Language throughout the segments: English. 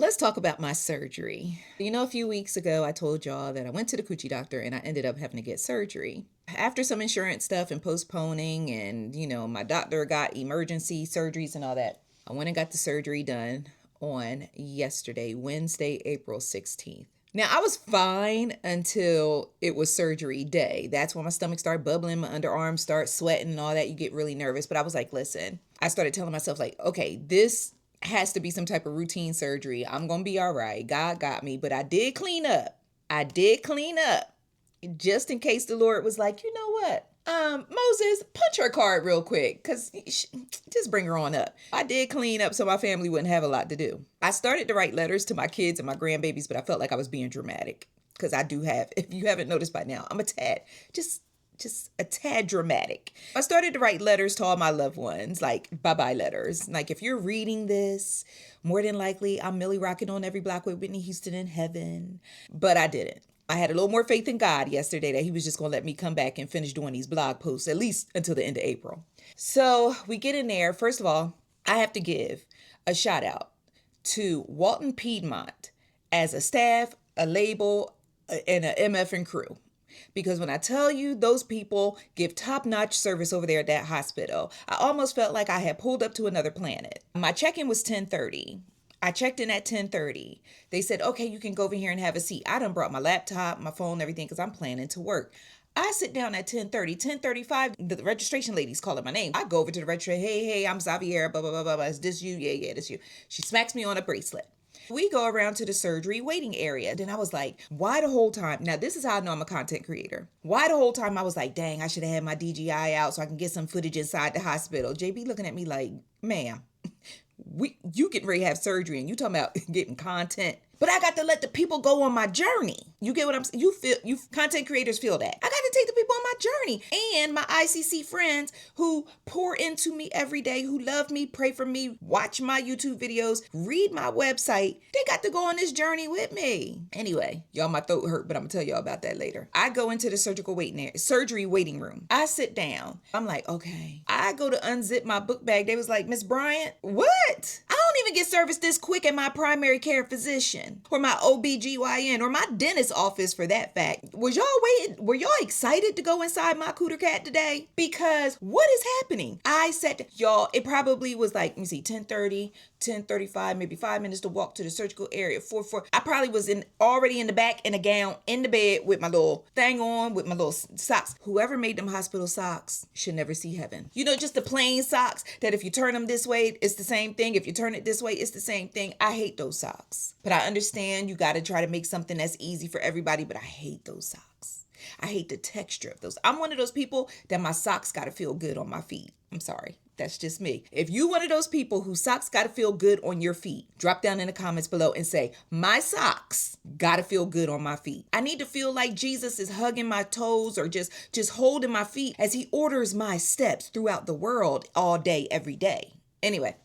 Let's talk about my surgery. A few weeks ago, I told y'all that I went to the coochie doctor and I ended up having to get surgery. After some insurance stuff and postponing, and my doctor got emergency surgeries and all that, I went and got the surgery done on yesterday, Wednesday, April 16th. Now, I was fine until it was surgery day. That's when my stomach started bubbling, my underarms start sweating and all that. You get really nervous. But I was like, listen, I started telling myself, like, okay, this has to be some type of routine surgery. I'm going to be all right. God got me. But I did clean up. Just in case the Lord was like, you know what? Moses, punch her card real quick, because just bring her on up. I did clean up so my family wouldn't have a lot to do. I started to write letters to my kids and my grandbabies, but I felt like I was being dramatic, because I do have, if you haven't noticed by now, I'm a tad, just a tad dramatic. I started to write letters to all my loved ones, like bye-bye letters. Like, if you're reading this, more than likely I'm Millie Rocking on every block with Whitney Houston in heaven. But I didn't. I had a little more faith in God yesterday that he was just going to let me come back and finish doing these blog posts, at least until the end of April. So we get in there. First of all, I have to give a shout out to Walton Piedmont as a staff, a label, and an MF and crew. Because when I tell you, those people give top-notch service over there at that hospital, I almost felt like I had pulled up to another planet. My check-in was 10:30. I checked in at 10:30. They said, okay, you can go over here and have a seat. I done brought my laptop, my phone, everything, because I'm planning to work. I sit down at 10:30, 10:35, the registration lady's calling my name. I go over to the registration, hey, I'm Xaviera, blah, blah, blah, blah, blah. Is this you? Yeah, this you. She smacks me on a bracelet. We go around to the surgery waiting area. Then I was like, why the whole time? Now, this is how I know I'm a content creator. Why the whole time I was like, dang, I should have had my DJI out so I can get some footage inside the hospital. JB looking at me like, ma'am, you getting ready to have surgery and you talking about getting content. But I got to let the people go on my journey. You get what I'm saying? You content creators feel that. I got to take the people on my journey. And my ICC friends who pour into me every day, who love me, pray for me, watch my YouTube videos, read my website. They got to go on this journey with me. Anyway, y'all, my throat hurt, but I'm gonna tell y'all about that later. I go into the surgery waiting room. I sit down. I'm like, okay. I go to unzip my book bag. They was like, Miss Bryant, what? I don't even get service this quick at my primary care physician or my OBGYN or my dentist office, for that fact. Was y'all waiting? Were y'all excited to go inside my cooter cat today? Because what is happening? I said, y'all, it probably was like, let me see, 10:30, 10:35, maybe 5 minutes to walk to the surgical area. 4. I probably was already in the back in a gown in the bed with my little thing on, with my little socks. Whoever made them hospital socks should never see heaven. Just the plain socks that if you turn them this way, it's the same thing. If you turn it this way, it's the same thing. I hate those socks. But I understand you got to try to make something that's easy for everybody, but I hate those socks. I hate the texture of those. I'm one of those people that my socks got to feel good on my feet. I'm sorry. That's just me. If you one of those people whose socks got to feel good on your feet, drop down in the comments below and say, my socks got to feel good on my feet. I need to feel like Jesus is hugging my toes or just holding my feet as he orders my steps throughout the world all day, every day. Anyway,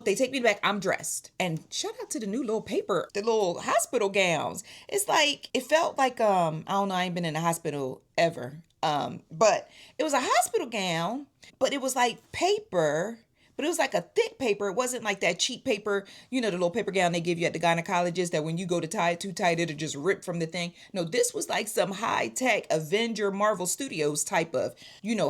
they take me back. I'm dressed. And shout out to the new little paper, the little hospital gowns. It's like, it felt like, I don't know, I ain't been in a hospital ever. But it was a hospital gown, but it was like paper, but it was like a thick paper. It wasn't like that cheap paper, the little paper gown they give you at the gynecologist that when you go to tie it too tight, it'll just rip from the thing. No, this was like some high-tech Avenger Marvel Studios type of,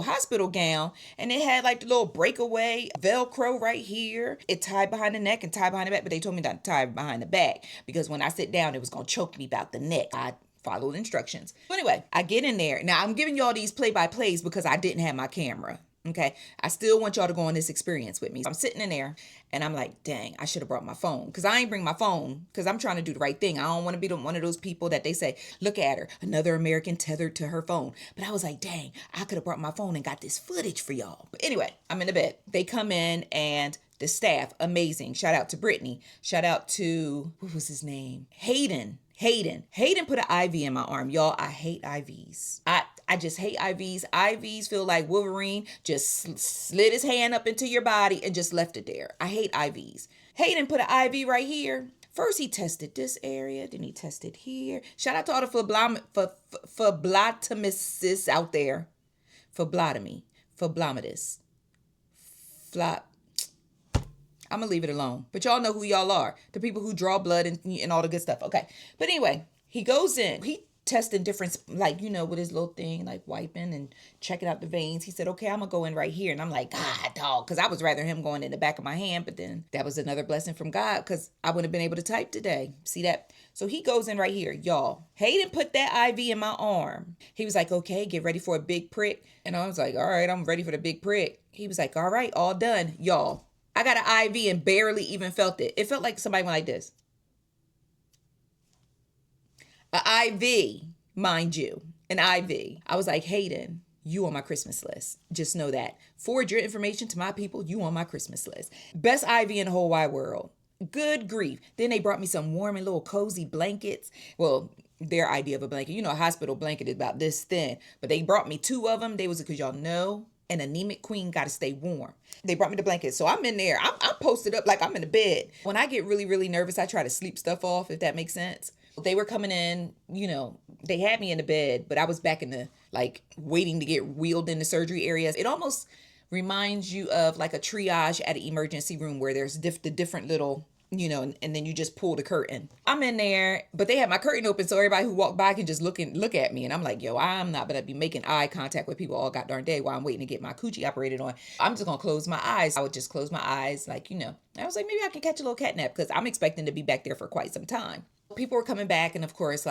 hospital gown. And it had like the little breakaway Velcro right here. It tied behind the neck and tied behind the back, but they told me not to tie behind the back because when I sit down, it was going to choke me about the neck. I followed instructions. So anyway, I get in there. Now, I'm giving y'all these play-by-plays because I didn't have my camera. Okay, I still want y'all to go on this experience with me. I'm sitting in there and I'm like, dang, I should have brought my phone, because I ain't bring my phone because I'm trying to do the right thing. I don't want to be one of those people that they say, look at her, another American tethered to her phone. But I was like, dang, I could have brought my phone and got this footage for y'all. But anyway, I'm in the bed. They come in and the staff, amazing. Shout out to Brittany. Shout out to, what was his name? Hayden put an IV in my arm. Y'all, I hate IVs. I just hate IVs. IVs feel like Wolverine just slid his hand up into your body and just left it there. I hate IVs. Hayden put an IV right here. First, he tested this area. Then he tested here. Shout out to all the phlebotomists out there. Phlebotomy. Phlebotomist. I'm gonna leave it alone. But y'all know who y'all are. The people who draw blood and all the good stuff. Okay. But anyway, he goes in. He testing different, like, with his little thing, like wiping and checking out the veins. He said, okay, I'm gonna go in right here. And I'm like, God, dog, because I was rather him going in the back of my hand. But then that was another blessing from God, because I wouldn't have been able to type today. See that? So he goes in right here. Y'all, Hayden put that IV in my arm. He was like, okay, get ready for a big prick. And I was like, all right, I'm ready for the big prick. He was like, all right, all done. Y'all, I got an IV and barely even felt it. It felt like somebody went like this. An IV, mind you, an IV. I was like, Hayden, you on my Christmas list. Just know that. Forward your information to my people. You on my Christmas list. Best IV in the whole wide world. Good grief. Then they brought me some warm and little cozy blankets. Well, their idea of a blanket. A hospital blanket is about this thin. But they brought me 2 of them. They was because y'all know an anemic queen got to stay warm. They brought me the blanket. So I'm in there. I'm posted up like I'm in the bed. When I get really, really nervous, I try to sleep stuff off, if that makes sense. They were coming in, they had me in the bed, but I was back in the, waiting to get wheeled into surgery areas. It almost reminds you of like a triage at an emergency room where there's the different little, and then you just pull the curtain. I'm in there, but they had my curtain open so everybody who walked by can just look at me. And I'm like, yo, I'm not going to be making eye contact with people all god darn day while I'm waiting to get my coochie operated on. I'm just going to close my eyes. I would just close my eyes, I was like, maybe I can catch a little cat nap because I'm expecting to be back there for quite some time. People were coming back, and of course,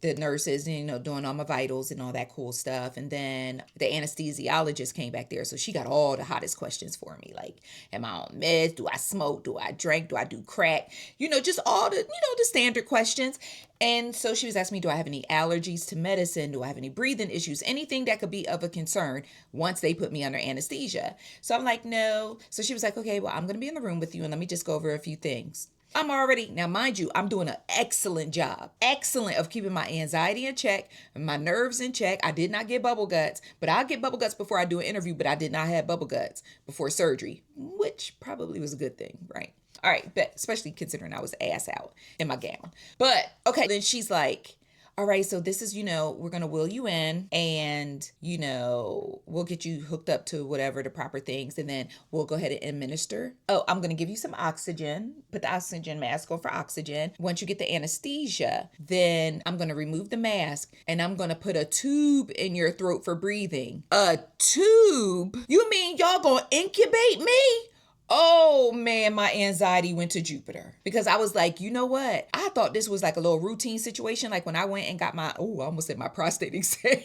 the nurses, doing all my vitals and all that cool stuff. And then the anesthesiologist came back there. So she got all the hottest questions for me. Like, am I on meds? Do I smoke? Do I drink? Do I do crack? Just all the standard questions. And so she was asking me, do I have any allergies to medicine? Do I have any breathing issues? Anything that could be of a concern once they put me under anesthesia. So I'm like, no. So she was like, okay, well, I'm going to be in the room with you and let me just go over a few things. Now, mind you, I'm doing an excellent job. Excellent of keeping my anxiety in check, my nerves in check. I did not get bubble guts, but I'll get bubble guts before I do an interview, but I did not have bubble guts before surgery, which probably was a good thing, right? All right, but especially considering I was ass out in my gown. But, okay, then she's like, all right, so this is, we're going to wheel you in and, we'll get you hooked up to whatever the proper things. And then we'll go ahead and administer. Oh, I'm going to give you some oxygen, put the oxygen mask on for oxygen. Once you get the anesthesia, then I'm going to remove the mask and I'm going to put a tube in your throat for breathing. A tube? You mean y'all going to incubate me? Oh man, my anxiety went to Jupiter because I was like, you know what? I thought this was like a little routine situation. Like when I went and got I almost said my prostate exam.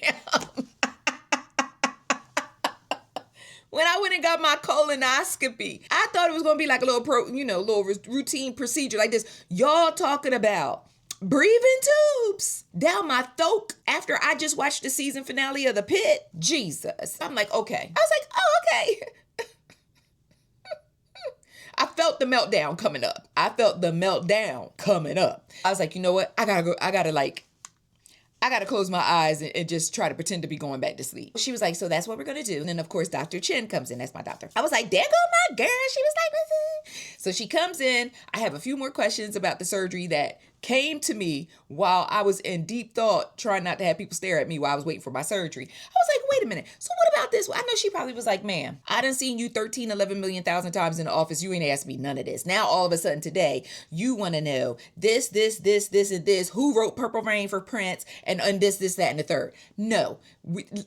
When I went and got my colonoscopy, I thought it was going to be like a little routine procedure like this. Y'all talking about breathing tubes down my throat after I just watched the season finale of The Pit? Jesus. I'm like, okay. I was like, oh, okay. I felt the meltdown coming up. I was like, you know what? I gotta close my eyes and just try to pretend to be going back to sleep. She was like, so that's what we're gonna do. And then of course, Dr. Chen comes in. That's my doctor. I was like, there go my girl. She was like, so she comes in. I have a few more questions about the surgery that came to me while I was in deep thought, trying not to have people stare at me while I was waiting for my surgery. I was like, wait a minute. So what about this? I know she probably was like, ma'am, I done seen you 13, 11 million thousand times in the office. You ain't asked me none of this. Now, all of a sudden today, you want to know this, and this, who wrote Purple Rain for Prince and this, that, and the third. No,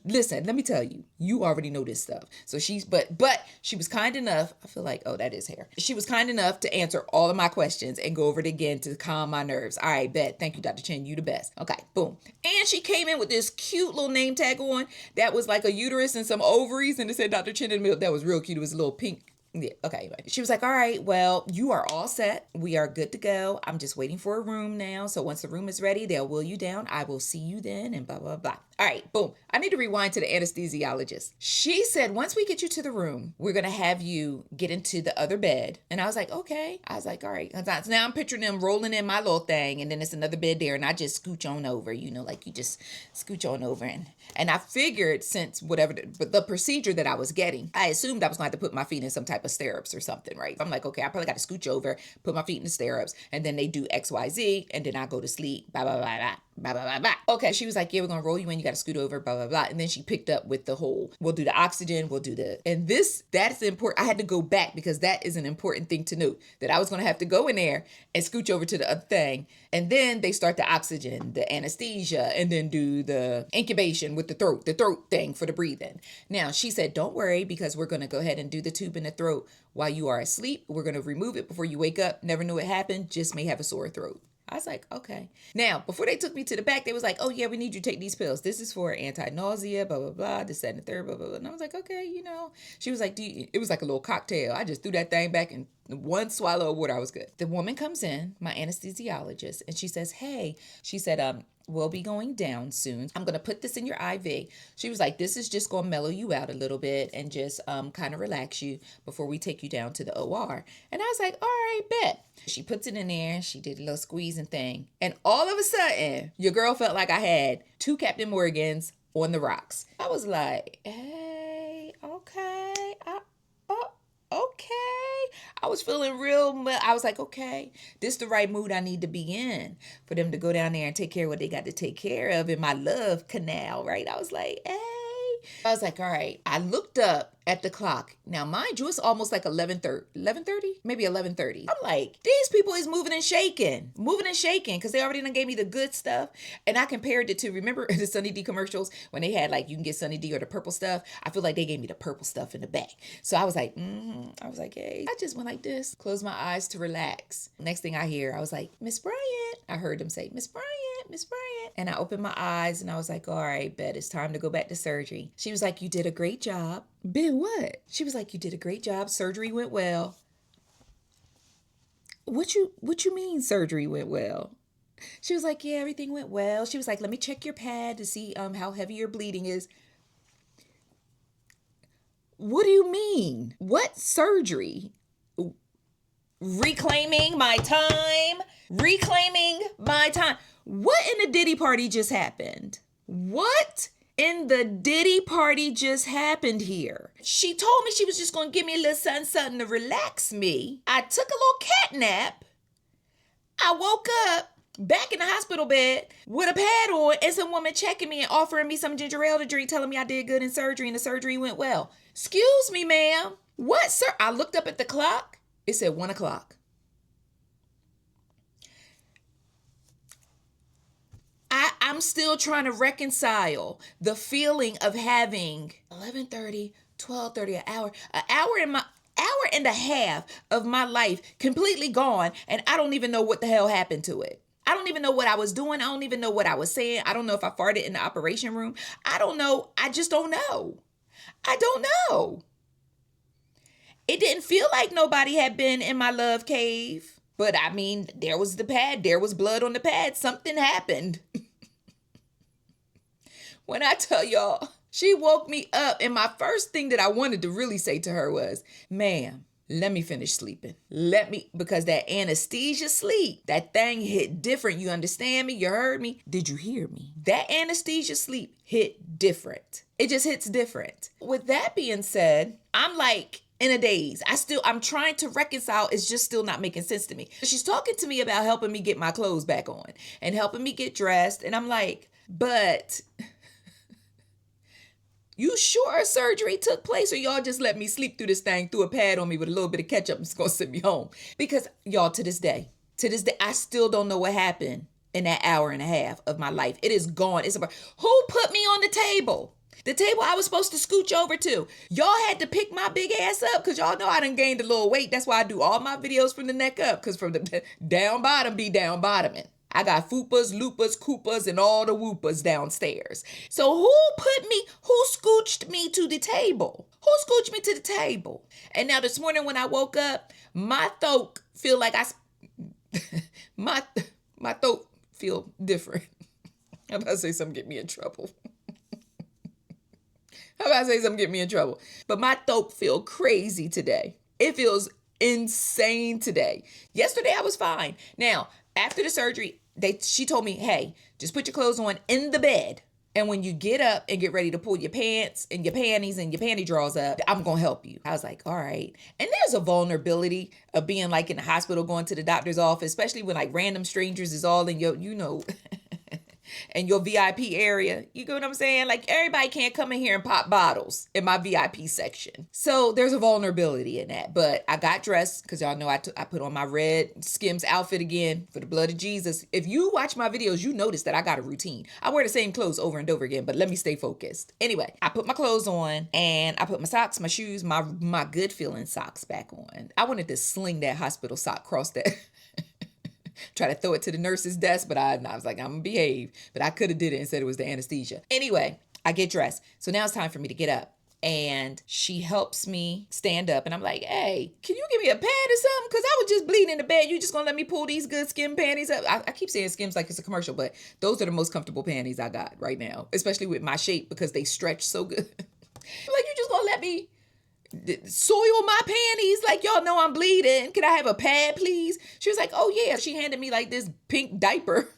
listen, let me tell you, you already know this stuff. So but she was kind enough. I feel like, oh, that is hair. She was kind enough to answer all of my questions and go over it again to calm my nerves. All right, bet. Thank you, Dr. Chen. You the best. Okay, boom. And she came in with this cute little name tag on that was like a uterus and some ovaries, and it said Dr. Chen in the middle. That was real cute. It was a little pink. Yeah, okay, anyway. She was like, all right, well, you are all set. We are good to go. I'm just waiting for a room now. So once the room is ready, they'll wheel you down. I will see you then and blah, blah, blah. All right, boom. I need to rewind to the anesthesiologist. She said, once we get you to the room, we're going to have you get into the other bed. And I was like, okay. I was like, all right. So now I'm picturing them rolling in my little thing, and then it's another bed there, and I just scooch on over, like you just scooch on over. And I figured since whatever the procedure that I was getting, I assumed I was going to have to put my feet in some type of stirrups or something, right? I'm like, okay, I probably got to scooch over, put my feet in the stirrups, and then they do X, Y, Z, and then I go to sleep, blah, blah, blah, blah. blah, blah, blah, blah. Okay, she was like, yeah, we're going to roll you in. You got to scoot over, blah, blah, blah. And then she picked up with the whole, we'll do the oxygen, we'll do the, and that's important. I had to go back because that is an important thing to note, that I was going to have to go in there and scooch over to the other thing. And then they start the oxygen, the anesthesia, and then do the incubation with the throat thing for the breathing. Now, she said, don't worry, because we're going to go ahead and do the tube in the throat while you are asleep. We're going to remove it before you wake up. Never knew it happened. Just may have a sore throat. I was like, okay. Now, before they took me to the back, they was like, oh, yeah, we need you to take these pills. This is for anti-nausea, blah, blah, blah, this, that, and the third, blah, blah, blah. And I was like, okay, you know. She was like, it was like a little cocktail. I just threw that thing back and one swallow of water, I was good. The woman comes in, my anesthesiologist, and she says, hey, she said, we'll be going down soon. I'm going to put this in your IV. She was like, this is just going to mellow you out a little bit and just kind of relax you before we take you down to the OR. And I was like, all right, bet. She puts it in there. She did a little squeezing thing. And all of a sudden, your girl felt like I had 2 Captain Morgans on the rocks. I was like, hey, okay. Okay. I was feeling I was like, okay, this is the right mood I need to be in for them to go down there and take care of what they got to take care of in my love canal, right? I was like, hey. I was like, all right. I looked up at the clock. Now, mind you, it's almost like 11:30, maybe 11:30. I'm like, these people is moving and shaking, because they already done gave me the good stuff. And I compared it to, remember the Sunny D commercials when they had like, you can get Sunny D or the purple stuff. I feel like they gave me the purple stuff in the back. So I was like, hey, I just went like this, closed my eyes to relax. Next thing I hear, I was like, Miss Bryant. I heard them say, Miss Bryant. And I opened my eyes and I was like, all right, bet it's time to go back to surgery. She was like, you did a great job. Ben, what? She was like, you did a great job. Surgery went well. What you mean surgery went well? She was like, yeah, everything went well. She was like, let me check your pad to see how heavy your bleeding is. What do you mean? What surgery? Reclaiming my time. What in the Diddy party just happened? What in the Diddy party just happened here? She told me she was just going to give me a little something to relax me. I took a little cat nap. I woke up back in the hospital bed with a pad on and some woman checking me and offering me some ginger ale to drink, telling me I did good in surgery and the surgery went well. Excuse me, ma'am. What, sir? I looked up at the clock. It said 1 o'clock. I'm still trying to reconcile the feeling of having 11:30, 12:30, an hour and a half of my life completely gone, and I don't even know what the hell happened to it. I don't even know what I was doing. I don't even know what I was saying. I don't know if I farted in the operation room. I don't know. I just don't know. I don't know. It didn't feel like nobody had been in my love cave. But I mean, there was the pad. There was blood on the pad. Something happened. When I tell y'all, she woke me up, and my first thing that I wanted to really say to her was, ma'am, let me finish sleeping. Because that anesthesia sleep, that thing hit different. You understand me? You heard me? Did you hear me? That anesthesia sleep hit different. It just hits different. With that being said, I'm like in a daze. I'm trying to reconcile. It's just still not making sense to me. She's talking to me about helping me get my clothes back on and helping me get dressed. And I'm like, but you sure surgery took place, or y'all just let me sleep through this thing, threw a pad on me with a little bit of ketchup and it's gonna send me home? Because y'all, to this day, I still don't know what happened in that hour and a half of my life. It is gone. Who put me on the table? The table I was supposed to scooch over to. Y'all had to pick my big ass up because y'all know I done gained a little weight. That's why I do all my videos from the neck up, because from the down bottom be down bottoming. I got fupas, lupas, koopas, and all the whoopas downstairs. So who scooched me to the table? Who scooched me to the table? And now this morning when I woke up, my throat feel like my throat feel different. I'm about to say something get me in trouble. But my throat feel crazy today. It feels insane today. Yesterday I was fine. Now, after the surgery, she told me, hey, just put your clothes on in the bed. And when you get up and get ready to pull your pants and your panties and your panty drawers up, I'm going to help you. I was like, all right. And there's a vulnerability of being like in the hospital, going to the doctor's office, especially when like random strangers is all in your, and your VIP area. You get what I'm saying? Like, everybody can't come in here and pop bottles in my VIP section. So there's a vulnerability in that. But I got dressed because y'all know I put on my red Skims outfit again for the blood of Jesus. If you watch my videos, you notice that I got a routine. I wear the same clothes over and over again, but let me stay focused. Anyway, I put my clothes on and I put my socks, my shoes, my good feeling socks back on. I wanted to sling that hospital sock across that. Try to throw it to the nurse's desk, but I was like, I'm gonna behave. But I could have did it and said it was the anesthesia. Anyway, I get dressed. So now it's time for me to get up. And she helps me stand up. And I'm like, hey, can you give me a pad or something? Because I was just bleeding in the bed. You just gonna let me pull these good skim panties up? I keep saying Skims like it's a commercial, but those are the most comfortable panties I got right now. Especially with my shape because they stretch so good. Like, you just gonna let me soil my panties like y'all know I'm bleeding? Can I have a pad, please? She was like, oh yeah. She handed me like this pink diaper.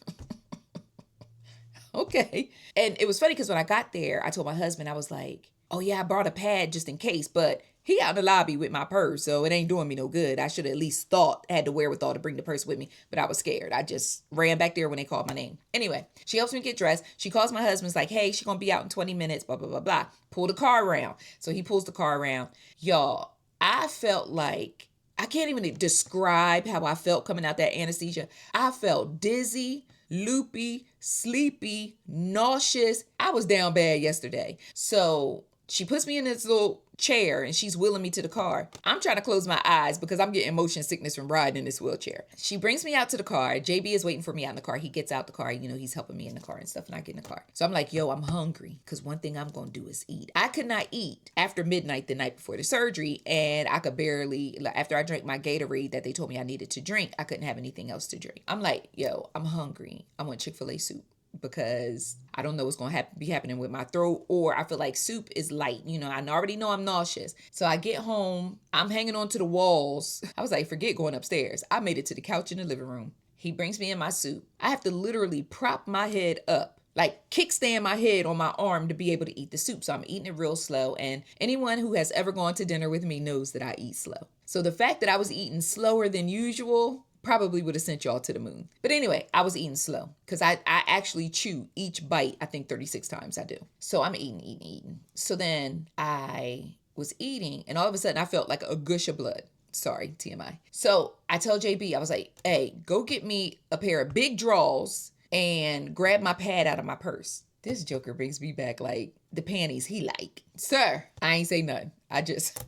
Okay. And it was funny because when I got there, I told my husband, I was like, oh yeah, I brought a pad just in case, but he out in the lobby with my purse, so it ain't doing me no good. I should have at least had the wherewithal to bring the purse with me, but I was scared. I just ran back there when they called my name. Anyway, she helps me get dressed. She calls my husband's like, hey, she's gonna be out in 20 minutes, blah, blah, blah, blah. Pull the car around. So he pulls the car around. Y'all, I felt like, I can't even describe how I felt coming out that anesthesia. I felt dizzy, loopy, sleepy, nauseous. I was down bad yesterday. So she puts me in this little chair and she's wheeling me to the car. I'm trying to close my eyes because I'm getting motion sickness from riding in this wheelchair. She brings me out to the car. JB is waiting for me out in the car. He gets out the car. You know, he's helping me in the car and stuff, and I get in the car. So I'm like, yo, I'm hungry because one thing I'm going to do is eat. I could not eat after midnight the night before the surgery, and I could barely, after I drank my Gatorade that they told me I needed to drink, I couldn't have anything else to drink. I'm like, yo, I'm hungry. I want Chick-fil-A soup, because I don't know what's going to be happening with my throat, or I feel like soup is light. You know, I already know I'm nauseous. So I get home, I'm hanging on to the walls. I was like, forget going upstairs. I made it to the couch in the living room. He brings me in my soup. I have to literally prop my head up, like kickstand my head on my arm to be able to eat the soup. So I'm eating it real slow. And anyone who has ever gone to dinner with me knows that I eat slow. So the fact that I was eating slower than usual probably would have sent y'all to the moon. But anyway, I was eating slow because I actually chew each bite, I think 36 times I do. So I'm eating. So then I was eating and all of a sudden I felt like a gush of blood. Sorry, TMI. So I tell JB, I was like, hey, go get me a pair of big drawers and grab my pad out of my purse. This joker brings me back like the panties he like. Sir, I ain't say nothing. I just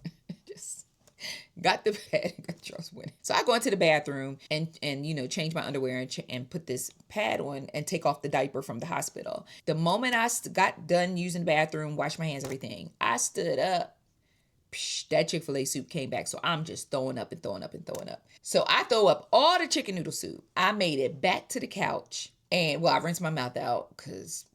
got the pad and got the drawers with it. So I go into the bathroom and you know, change my underwear and put this pad on and take off the diaper from the hospital. The moment I got done using the bathroom, washed my hands, everything, I stood up. That Chick-fil-A soup came back. So I'm just throwing up and throwing up and throwing up. So I throw up all the chicken noodle soup. I made it back to the couch. And well, I rinsed my mouth out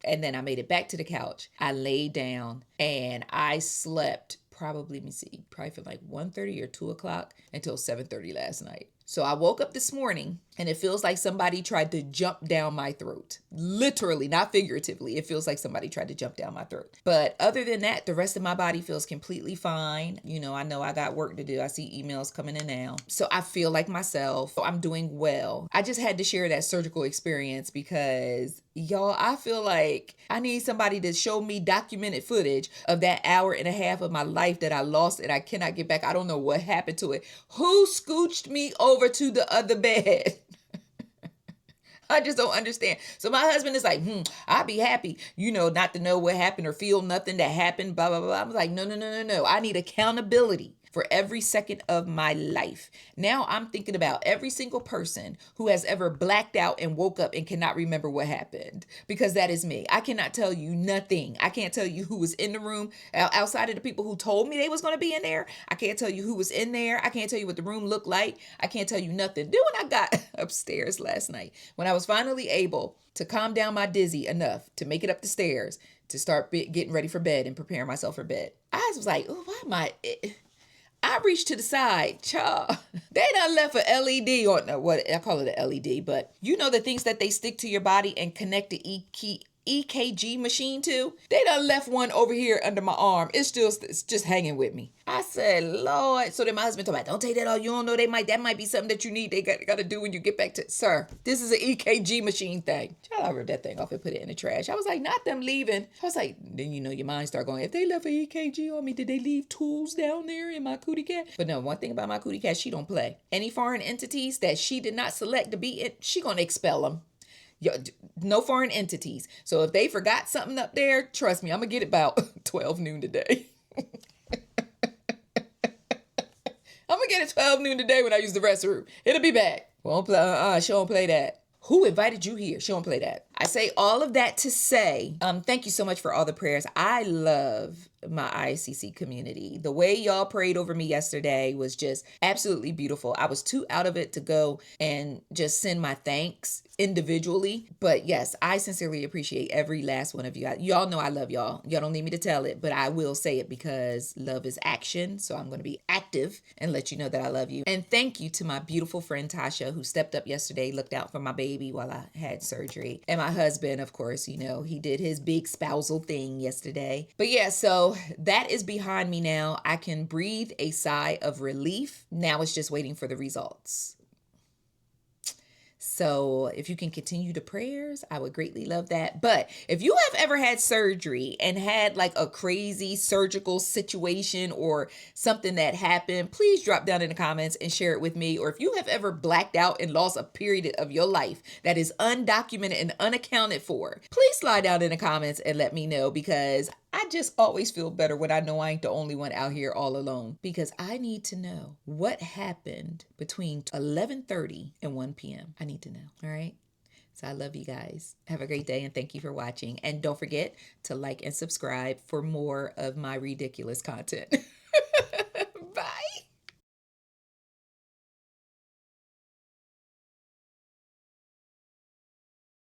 and then I made it back to the couch. I laid down and I slept probably from like 1:30 or 2 o'clock until 7:30 last night. So I woke up this morning and it feels like somebody tried to jump down my throat. Literally, not figuratively. It feels like somebody tried to jump down my throat. But other than that, the rest of my body feels completely fine. You know I got work to do. I see emails coming in now. So I feel like myself. I'm doing well. I just had to share that surgical experience because y'all, I feel like I need somebody to show me documented footage of that hour and a half of my life that I lost and I cannot get back. I don't know what happened to it. Who scooched me over to the other bed? I just don't understand. So my husband is like, I'd be happy, you know, not to know what happened or feel nothing that happened, blah, blah, blah. I was like, no. I need accountability for every second of my life. Now I'm thinking about every single person who has ever blacked out and woke up and cannot remember what happened, because that is me. I cannot tell you nothing. I can't tell you who was in the room outside of the people who told me they was going to be in there. I can't tell you who was in there. I can't tell you what the room looked like. I can't tell you nothing. Then when I got upstairs last night, when I was finally able to calm down my dizzy enough to make it up the stairs to start getting ready for bed and preparing myself for bed, I was like, oh, why am I reached to the side, child. They done left a LED on what I call it a LED, but you know the things that they stick to your body and connect the EKG machine too. They done left one over here under my arm. It's just hanging with me. I said, Lord. So then my husband told me, don't take that off. You don't know that might be something that you need. They got to do when you get back to, sir, this is an EKG machine thing. Child, I ripped that thing off and put it in the trash. I was like, not them leaving. I was like, then your mind start going, if they left an EKG on me, did they leave tools down there in my cootie cat? But no, one thing about my cootie cat, she don't play. Any foreign entities that she did not select to be in, she gonna expel them. No foreign entities. So if they forgot something up there, trust me, I'm gonna get it about 12 noon today. I'm gonna get it 12 noon today when I use the restroom. It'll be back. Won't play. She don't play that. Who invited you here? She don't play that. I say all of that to say, thank you so much for all the prayers. I love my ICC community. The way y'all prayed over me yesterday was just absolutely beautiful. I was too out of it to go and just send my thanks individually. But yes, I sincerely appreciate every last one of you. Y'all know I love y'all. Y'all don't need me to tell it, but I will say it because love is action. So I'm going to be active and let you know that I love you. And thank you to my beautiful friend Tasha, who stepped up yesterday, looked out for my baby while I had surgery. And my husband, of course, he did his big spousal thing yesterday. But yeah, so that is behind me now. I can breathe a sigh of relief. Now it's just waiting for the results. So if you can continue the prayers, I would greatly love that. But if you have ever had surgery and had like a crazy surgical situation or something that happened, please drop down in the comments and share it with me. Or if you have ever blacked out and lost a period of your life that is undocumented and unaccounted for, please slide down in the comments and let me know, because I just always feel better when I know I ain't the only one out here all alone, because I need to know what happened between 11:30 and 1 p.m. I need to know. All right. So I love you guys. Have a great day and thank you for watching. And don't forget to like and subscribe for more of my ridiculous content.